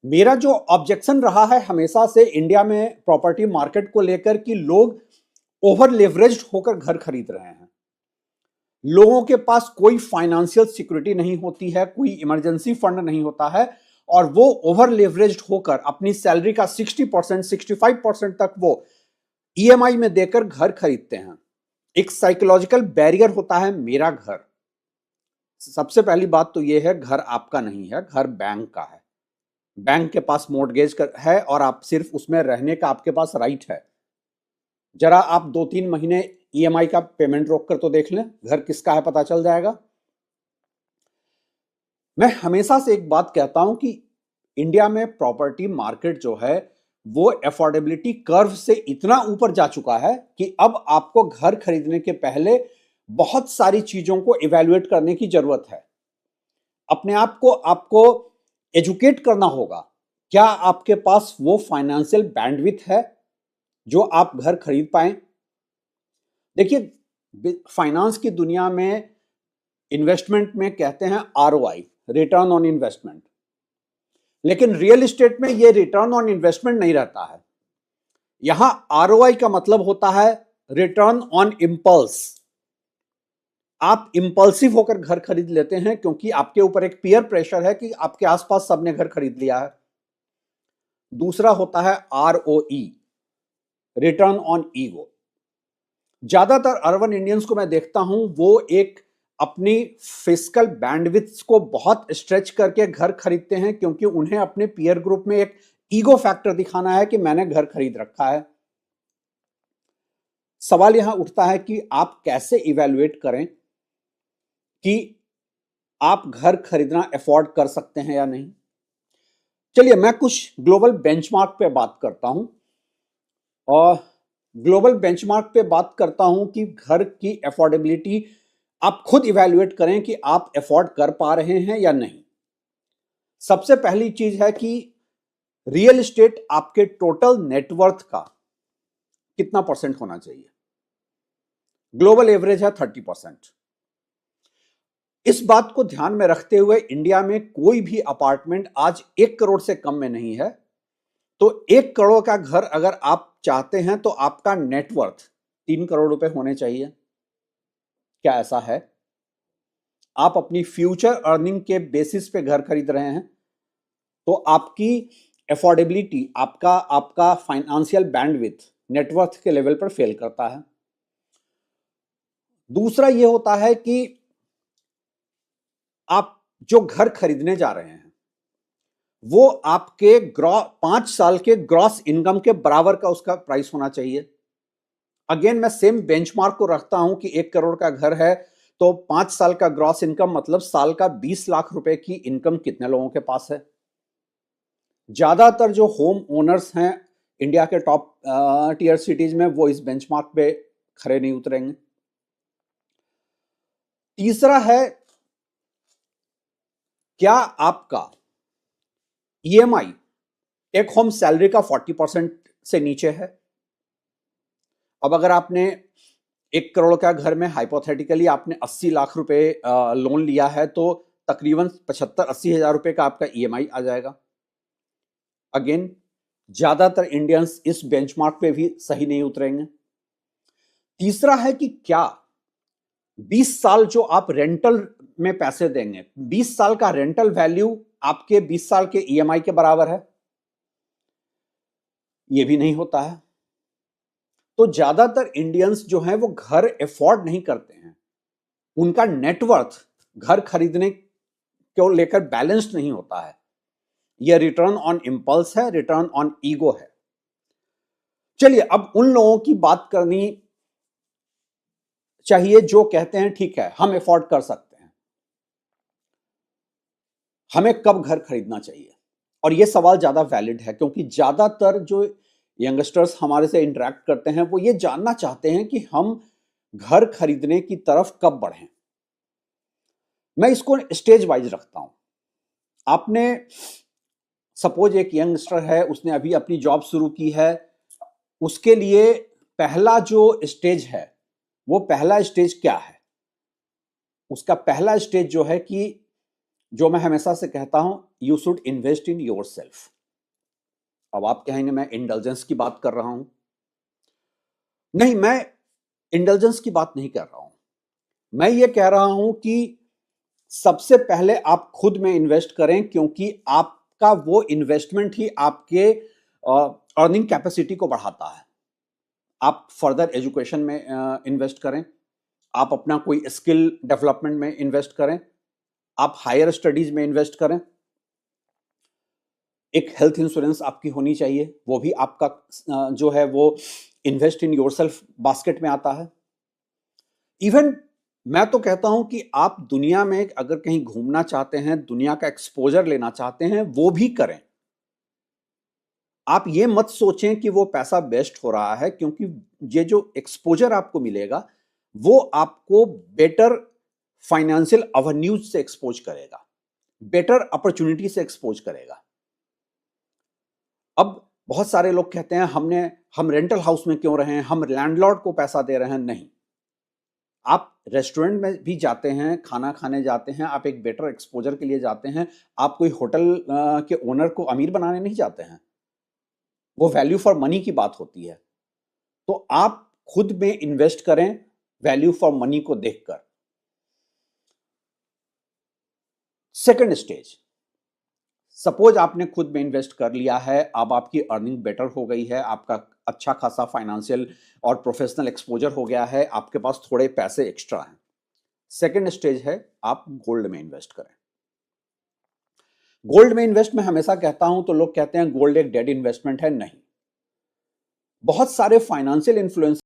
मेरा जो ऑब्जेक्शन रहा है हमेशा से इंडिया में प्रॉपर्टी मार्केट को लेकर कि लोग ओवर लेवरेज्ड होकर घर खरीद रहे हैं। लोगों के पास कोई फाइनेंशियल सिक्योरिटी नहीं होती है, कोई इमरजेंसी फंड नहीं होता है और वो ओवर लेवरेज्ड होकर अपनी सैलरी का 60% 65% तक वो ईएमआई में देकर घर खरीदते हैं। एक साइकोलॉजिकल बैरियर होता है मेरा घर। सबसे पहली बात तो ये है, घर आपका नहीं है, घर बैंक का है। बैंक के पास मॉर्टगेज है और आप सिर्फ उसमें रहने का आपके पास राइट है। जरा आप 2-3 महीने ईएमआई का पेमेंट रोक कर तो देख लें, घर किसका है पता चल जाएगा। मैं हमेशा से एक बात कहता हूं कि इंडिया में प्रॉपर्टी मार्केट जो है वो एफोर्डेबिलिटी कर्व से इतना ऊपर जा चुका है कि अब आपको घर खरीदने के पहले बहुत सारी चीजों को इवैल्यूएट करने की जरूरत है। अपने आप को आपको एजुकेट करना होगा। क्या आपके पास वो फाइनेंशियल बैंडविथ है जो आप घर खरीद पाए? देखिए, फाइनेंस की दुनिया में इन्वेस्टमेंट में कहते हैं आरओआई, रिटर्न ऑन इन्वेस्टमेंट, लेकिन रियल एस्टेट में ये रिटर्न ऑन इन्वेस्टमेंट नहीं रहता है। यहां आरओआई का मतलब होता है रिटर्न ऑन इंपल्स। आप इंपल्सिव होकर घर खरीद लेते हैं क्योंकि आपके ऊपर एक पीयर प्रेशर है कि आपके आसपास सबने घर खरीद लिया है। दूसरा होता है आरओई, रिटर्न ऑन ईगो। ज्यादातर अर्बन इंडियंस को मैं देखता हूं वो एक अपनी फिस्कल बैंडविड्थ को बहुत स्ट्रेच करके घर खरीदते हैं क्योंकि उन्हें अपने पीयर ग्रुप में एक ईगो फैक्टर दिखाना है कि मैंने घर खरीद रखा है। सवाल यहां उठता है कि आप कैसे इवैल्यूएट करें कि आप घर खरीदना अफोर्ड कर सकते हैं या नहीं। चलिए मैं कुछ ग्लोबल बेंचमार्क पे बात करता हूं और ग्लोबल बेंचमार्क पे बात करता हूं कि घर की अफोर्डेबिलिटी आप खुद इवैल्यूएट करें कि आप अफोर्ड कर पा रहे हैं या नहीं। सबसे पहली चीज है कि रियल एस्टेट आपके टोटल नेटवर्थ का कितना परसेंट होना चाहिए। ग्लोबल एवरेज है 30%। इस बात को ध्यान में रखते हुए इंडिया में कोई भी अपार्टमेंट आज 1 करोड़ से कम में नहीं है। तो 1 करोड़ का घर अगर आप चाहते हैं तो आपका नेटवर्थ 3 करोड़ रुपए होने चाहिए। क्या ऐसा है? आप अपनी फ्यूचर अर्निंग के बेसिस पे घर खरीद रहे हैं तो आपकी अफोर्डेबिलिटी, आपका आपका फाइनेंशियल बैंडविड्थ नेटवर्थ के लेवल पर फेल करता है। दूसरा यह होता है कि आप जो घर खरीदने जा रहे हैं वो आपके 5 साल के ग्रॉस इनकम के बराबर का उसका प्राइस होना चाहिए। अगेन मैं सेम बेंचमार्क को रखता हूं कि 1 करोड़ का घर है तो 5 साल का ग्रॉस इनकम मतलब साल का 20 लाख रुपए की इनकम कितने लोगों के पास है। ज्यादातर जो होम ओनर्स हैं इंडिया के टॉप टीयर सिटीज में वो इस बेंचमार्क पे खरे नहीं उतरेंगे। तीसरा है, क्या आपका ईएमआई टेक होम सैलरी का 40% से नीचे है। अब अगर आपने 1 करोड़ का घर में हाइपोथेटिकली आपने 80 लाख रुपए लोन लिया है तो तकरीबन 75-80 हजार रुपए का आपका ईएमआई आ जाएगा। अगेन ज्यादातर इंडियंस इस बेंचमार्क पे भी सही नहीं उतरेंगे। तीसरा है कि क्या 20 साल जो आप रेंटल में पैसे देंगे, 20 साल का रेंटल वैल्यू आपके 20 साल के ईएमआई के बराबर है? यह भी नहीं होता है। तो ज्यादातर इंडियंस जो हैं वो घर अफोर्ड नहीं करते हैं। उनका नेटवर्थ घर खरीदने को लेकर बैलेंस्ड नहीं होता है। यह रिटर्न ऑन इंपल्स है, रिटर्न ऑन ईगो है। चलिए अब उन लोगों की बात करनी चाहिए जो कहते हैं ठीक है हम अफोर्ड कर सकते हैं। हमें कब घर खरीदना चाहिए? और यह सवाल ज्यादा वैलिड है क्योंकि ज्यादातर जो यंगस्टर्स हमारे से इंटरेक्ट करते हैं वो ये जानना चाहते हैं कि हम घर खरीदने की तरफ कब बढ़ें। मैं इसको स्टेज वाइज रखता हूं। आपने सपोज एक यंगस्टर है, उसने अभी अपनी जॉब शुरू की है, उसके लिए पहला जो स्टेज है वो पहला स्टेज क्या है? उसका पहला स्टेज जो है कि जो मैं हमेशा से कहता हूं, you should invest in your self. अब आप कहेंगे मैं इंडल्जेंस की बात कर रहा हूं। नहीं, मैं इंडल्जेंस की बात नहीं कर रहा हूं। मैं ये कह रहा हूं कि सबसे पहले आप खुद में इन्वेस्ट करें, क्योंकि आपका वो इन्वेस्टमेंट ही आपके अर्निंग कैपेसिटी को बढ़ाता है। आप फर्दर एजुकेशन में इन्वेस्ट करें, आप अपना कोई स्किल डेवलपमेंट में इन्वेस्ट करें, आप हायर स्टडीज में इन्वेस्ट करें। एक हेल्थ इंश्योरेंस आपकी होनी चाहिए, वो भी आपका जो है वो इन्वेस्ट इन योरसेल्फ बास्केट में आता है। इवन मैं तो कहता हूं कि आप दुनिया में अगर कहीं घूमना चाहते हैं, दुनिया का एक्सपोजर लेना चाहते हैं, वो भी करें। आप ये मत सोचें कि वो पैसा वेस्ट हो रहा है, क्योंकि ये जो एक्सपोजर आपको मिलेगा वो आपको बेटर फाइनेंशियल एवेन्यूज से एक्सपोज करेगा, बेटर अपॉर्चुनिटी से एक्सपोज करेगा। अब बहुत सारे लोग कहते हैं हम रेंटल हाउस में क्यों रहें, हम लैंडलॉर्ड को पैसा दे रहे हैं। नहीं, आप रेस्टोरेंट में भी जाते हैं, खाना खाने जाते हैं, आप एक बेटर एक्सपोजर के लिए जाते हैं। आप कोई होटल के ओनर को अमीर बनाने नहीं जाते हैं, वो वैल्यू फॉर मनी की बात होती है। तो आप खुद में इन्वेस्ट करें वैल्यू फॉर मनी को देखकर। सेकंड स्टेज, सपोज आपने खुद में इन्वेस्ट कर लिया है, अब आपकी अर्निंग बेटर हो गई है, आपका अच्छा खासा फाइनेंशियल और प्रोफेशनल एक्सपोजर हो गया है, आपके पास थोड़े पैसे एक्स्ट्रा हैं। सेकंड स्टेज है आप गोल्ड में इन्वेस्ट करें। गोल्ड में इन्वेस्ट मैं हमेशा कहता हूं तो लोग कहते हैं गोल्ड एक डेड इन्वेस्टमेंट है। नहीं, बहुत सारे फाइनेंशियल इन्फ्लुएंस